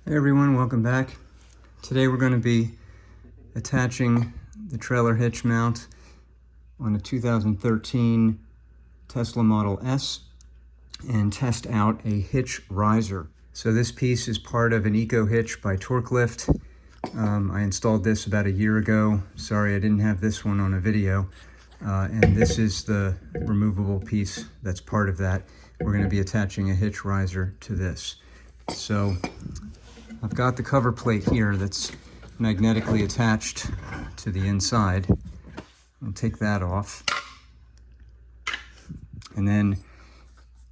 Hey everyone, welcome back. Today we're going to be attaching the trailer hitch mount on a 2013 Tesla Model S and test out a Hitch Riser. So this piece is part of an Ecohitch by Torklift. I installed this about a year ago. Sorry I didn't have this one on a video. And this is the removable piece that's part of that. We're going to be attaching a Hitch Riser to this. So I've got the cover plate here that's magnetically attached to the inside. I'll take that off. And then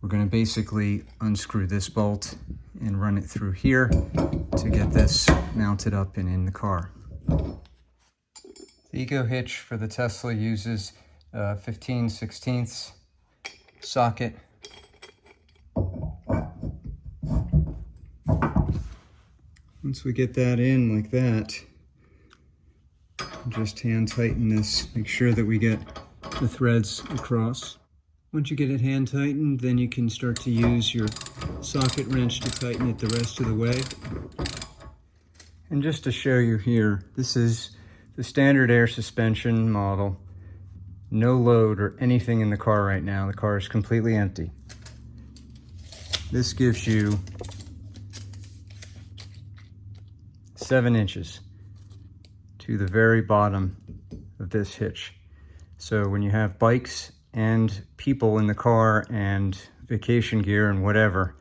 we're going to basically unscrew this bolt and run it through here to get this mounted up and in the car. The Ecohitch for the Tesla uses a 15/16 socket. Once we get that in like that, just hand tighten this, make sure that we get the threads across. Once you get it hand tightened, then you can start to use your socket wrench to tighten it the rest of the way. And just to show you here, this is the standard air suspension model. No load or anything in the car right now. The car is completely empty. This gives you 7 inches to the very bottom of this hitch. So when you have bikes and people in the car and vacation gear and whatever,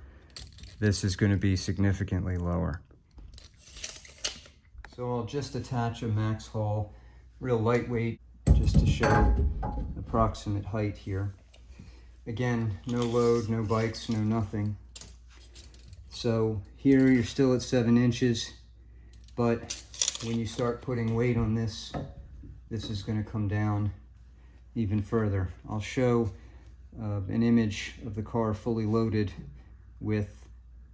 this is going to be significantly lower. So I'll just attach a Maxxhaul, real lightweight, just to show approximate height here. Again, no load, no bikes, no nothing. So here you're still at 7 inches. But when you start putting weight on this, this is going to come down even further. I'll show an image of the car fully loaded with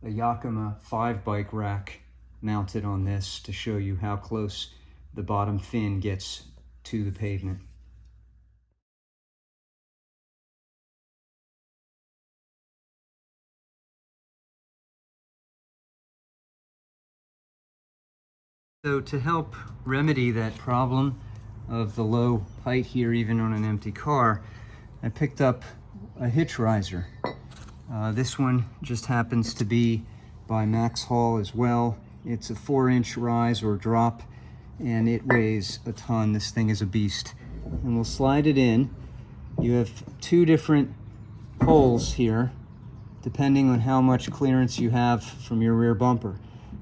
a Yakima 5-bike rack mounted on this to show you how close the bottom fin gets to the pavement. So to help remedy that problem of the low height here, even on an empty car, I picked up a Hitch Riser. This one just happens to be by Maxxhaul as well. It's a 4-inch rise or drop, and it weighs a ton. This thing is a beast. And we'll slide it in. You have 2 different holes here, depending on how much clearance you have from your rear bumper.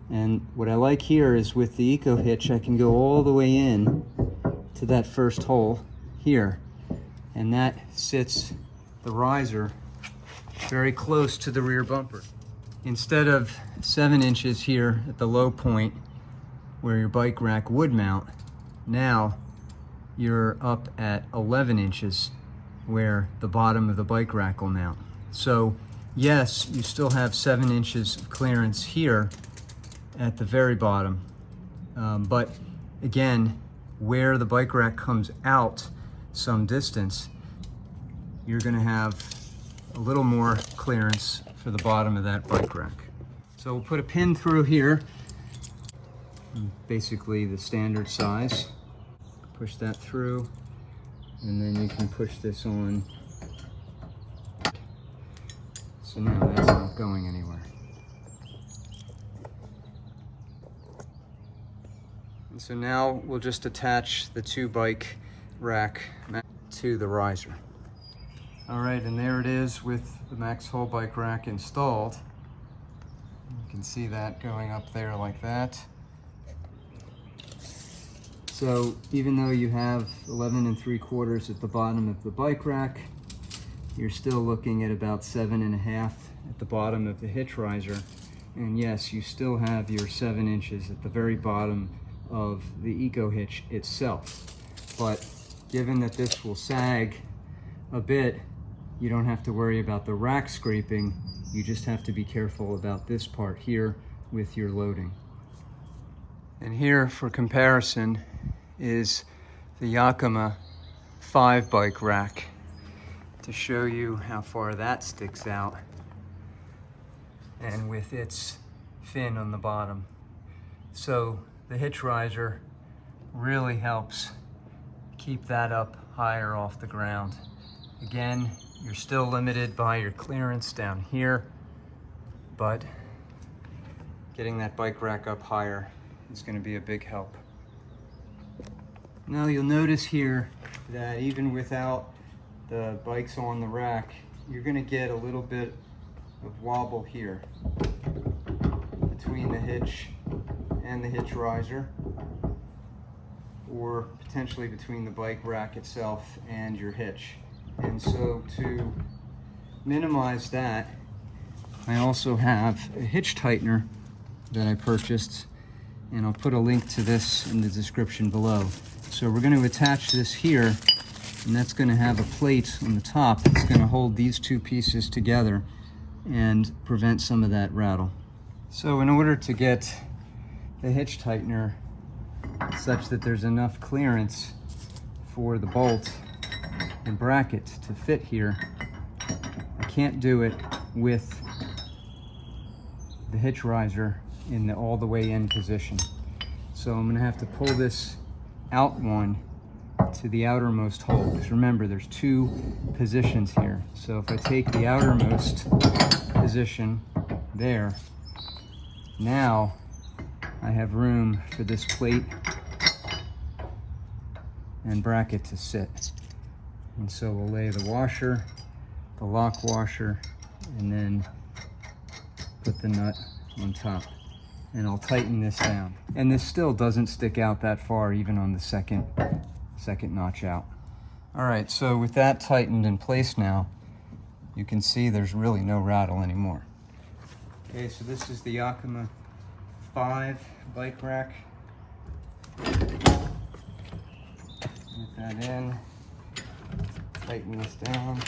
And what I like here is with the Ecohitch, I can go all the way in to that first hole here. And that sits the riser very close to the rear bumper. Instead of 7 inches here at the low point where your bike rack would mount, now you're up at 11 inches where the bottom of the bike rack will mount. So yes, you still have 7 inches of clearance here at the very bottom, but again, where the bike rack comes out some distance, you're going to have a little more clearance for the bottom of that bike rack. So we'll put a pin through here, basically the standard size. Push that through, and then you can push this on. So now that's not going anywhere. So now we'll just attach the 2-bike rack to the riser. All right, and there it is with the Maxxhaul bike rack installed. You can see that going up there like that. So even though you have 11 3/4 at the bottom of the bike rack, you're still looking at about 7.5 at the bottom of the hitch riser. And yes, you still have your 7 inches at the very bottom of the Ecohitch itself. But given that this will sag a bit, you don't have to worry about the rack scraping. You just have to be careful about this part here with your loading. And here, for comparison, is the Yakima 5-bike rack to show you how far that sticks out. And with its fin on the bottom. So the hitch riser really helps keep that up higher off the ground. Again, you're still limited by your clearance down here, but getting that bike rack up higher is going to be a big help. Now you'll notice here that even without the bikes on the rack, you're going to get a little bit of wobble here between the hitch and the hitch riser, or potentially between the bike rack itself and your hitch. And so to minimize that, I also have a hitch tightener that I purchased, and I'll put a link to this in the description below. So we're going to attach this here, and that's going to have a plate on the top that's going to hold these two pieces together and prevent some of that rattle. So in order to get the hitch tightener such that there's enough clearance for the bolt and bracket to fit here, I can't do it with the hitch riser in the all the way in position. So I'm going to have to pull this out one to the outermost hole, because remember there's two positions here. So if I take the outermost position there, now I have room for this plate and bracket to sit. And so we'll lay the washer, the lock washer, and then put the nut on top. And I'll tighten this down. And this still doesn't stick out that far, even on the second notch out. All right, so with that tightened in place now, you can see there's really no rattle anymore. Okay, so this is the Yakima 5 bike rack. Get that in, tighten this down.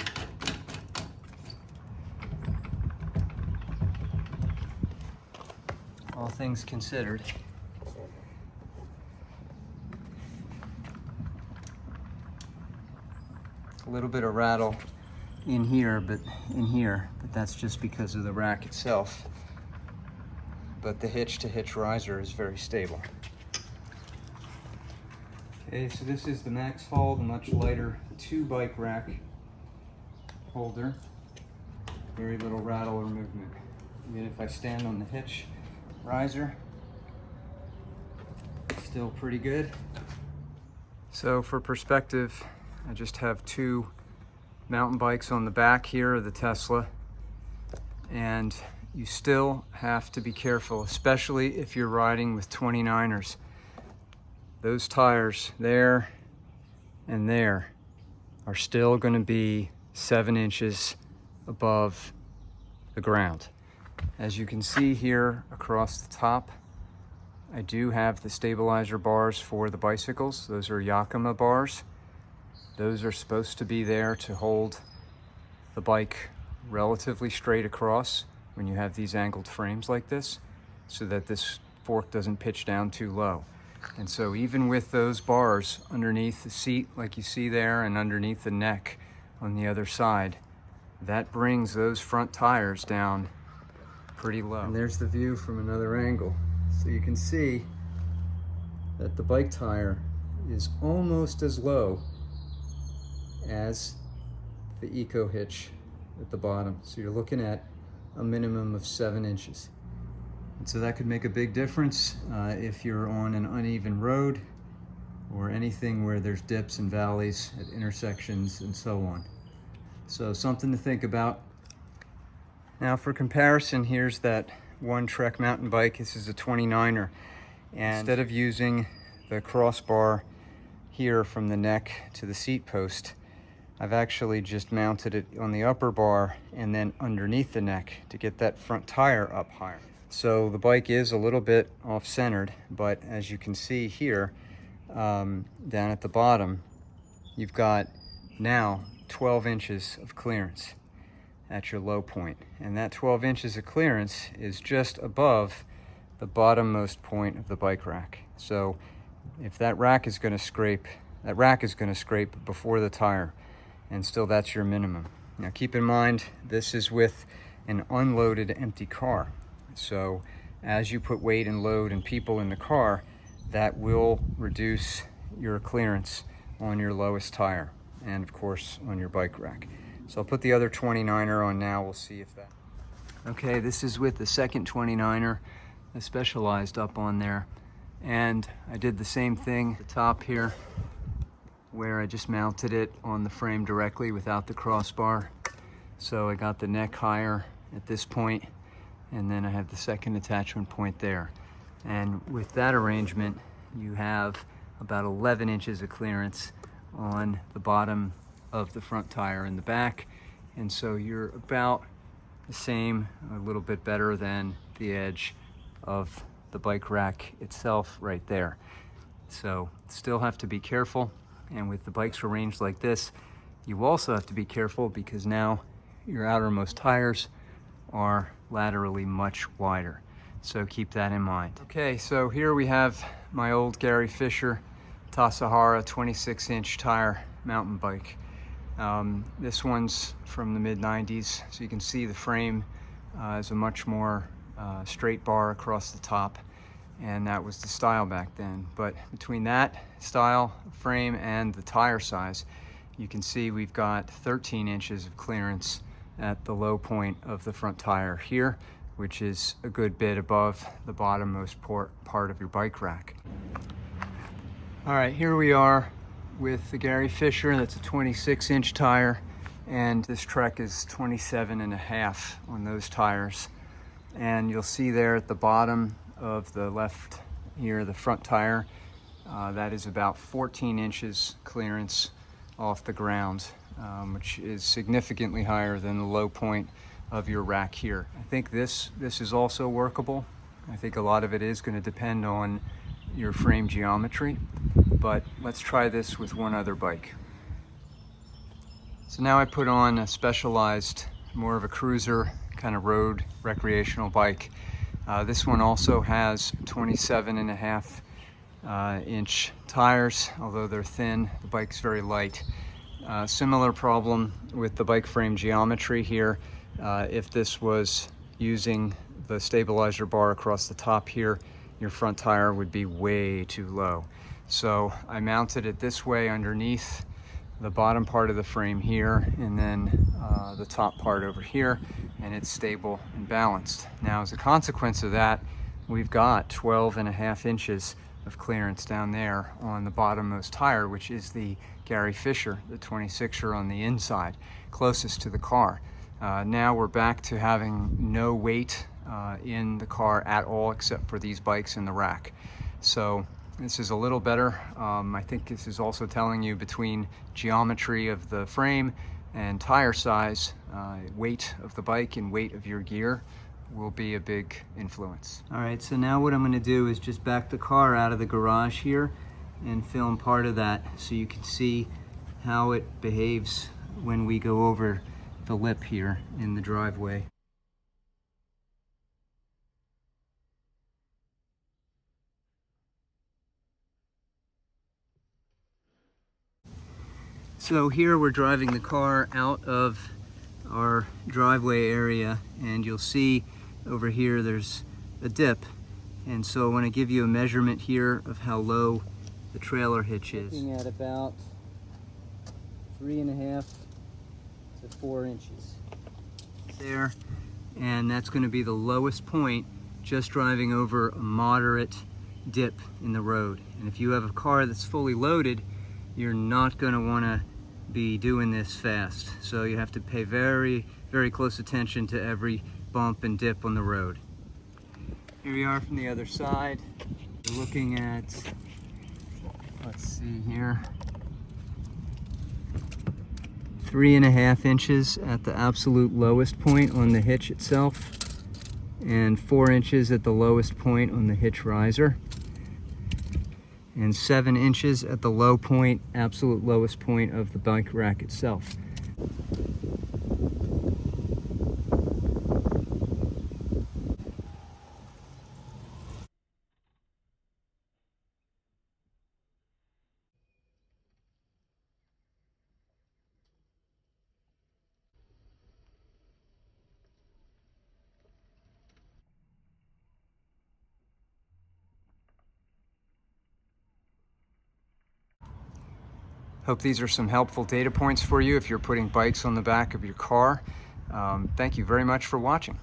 All things considered, a little bit of rattle in here, but that's just because of the rack itself. But the hitch to hitch riser is very stable. Okay, so this is the Maxxhaul, the much lighter 2 bike rack holder. Very little rattle or movement. And if I stand on the hitch riser, still pretty good. So for perspective, I just have 2 mountain bikes on the back here of the Tesla, and you still have to be careful, especially if you're riding with 29ers. Those tires there and there are still going to be 7 inches above the ground. As you can see here across the top, I do have the stabilizer bars for the bicycles. Those are Yakima bars. Those are supposed to be there to hold the bike relatively straight across when you have these angled frames like this, so that this fork doesn't pitch down too low. And so even with those bars underneath the seat, like you see there, and underneath the neck on the other side, that brings those front tires down pretty low. And there's the view from another angle. So you can see that the bike tire is almost as low as the Ecohitch at the bottom. So you're looking at a minimum of 7 inches. And so that could make a big difference if you're on an uneven road or anything where there's dips and valleys at intersections and so on. So something to think about. Now for comparison, here's that one Trek mountain bike. This is a 29er. And instead of using the crossbar here from the neck to the seat post, I've actually just mounted it on the upper bar and then underneath the neck to get that front tire up higher. So the bike is a little bit off-centered, but as you can see here, down at the bottom, you've got now 12 inches of clearance at your low point. And that 12 inches of clearance is just above the bottommost point of the bike rack. So if that rack is going to scrape, before the tire, and still that's your minimum. Now keep in mind, this is with an unloaded empty car. So as you put weight and load and people in the car, that will reduce your clearance on your lowest tire and of course on your bike rack. So I'll put the other 29er on now. We'll see if that. Okay, this is with the second 29er, I specialized up on there. And I did the same thing at the top here, where I just mounted it on the frame directly without the crossbar. So I got the neck higher at this point, and then I have the second attachment point there. And with that arrangement, you have about 11 inches of clearance on the bottom of the front tire in the back. And so you're about the same, a little bit better than the edge of the bike rack itself right there. So still have to be careful. And with the bikes arranged like this, you also have to be careful because now your outermost tires are laterally much wider. So keep that in mind. Okay, so here we have my old Gary Fisher Tasahara 26-inch tire mountain bike. This one's from the mid-90s, so you can see the frame is a much more straight bar across the top, and that was the style back then. But between that style frame and the tire size, you can see we've got 13 inches of clearance at the low point of the front tire here, which is a good bit above the bottommost part of your bike rack. All right, here we are with the Gary Fisher. That's a 26-inch tire, and this Trek is 27.5 on those tires. And you'll see there at the bottom of the left here, the front tire, that is about 14 inches clearance off the ground, which is significantly higher than the low point of your rack here. I think this is also workable. I think a lot of it is going to depend on your frame geometry, but let's try this with one other bike. So now I put on a specialized, more of a cruiser kind of road recreational bike. This one also has 27.5 inch tires, although they're thin. The bike's very light. Similar problem with the bike frame geometry here. If this was using the stabilizer bar across the top here, your front tire would be way too low. So I mounted it this way underneath the bottom part of the frame here, and then the top part over here, and it's stable and balanced. Now, as a consequence of that, we've got 12.5 inches of clearance down there on the bottommost tire, which is the Gary Fisher, the 26er on the inside, closest to the car. Now we're back to having no weight in the car at all, except for these bikes in the rack. So this is a little better. I think this is also telling you between geometry of the frame and tire size, weight of the bike and weight of your gear will be a big influence. All right, so now what I'm going to do is just back the car out of the garage here and film part of that so you can see how it behaves when we go over the lip here in the driveway. So here we're driving the car out of our driveway area, and you'll see over here there's a dip. And so I want to give you a measurement here of how low the trailer hitch is. Looking at about 3.5 to 4 inches there, and that's going to be the lowest point just driving over a moderate dip in the road. And if you have a car that's fully loaded, you're not going to want to be doing this fast. So you have to pay very, very close attention to every bump and dip on the road. Here we are from the other side. We're looking at, let's see here, 3.5 inches at the absolute lowest point on the hitch itself, and 4 inches at the lowest point on the hitch riser, and 7 inches at the low point, absolute lowest point of the bike rack itself. Hope these are some helpful data points for you if you're putting bikes on the back of your car. Thank you very much for watching.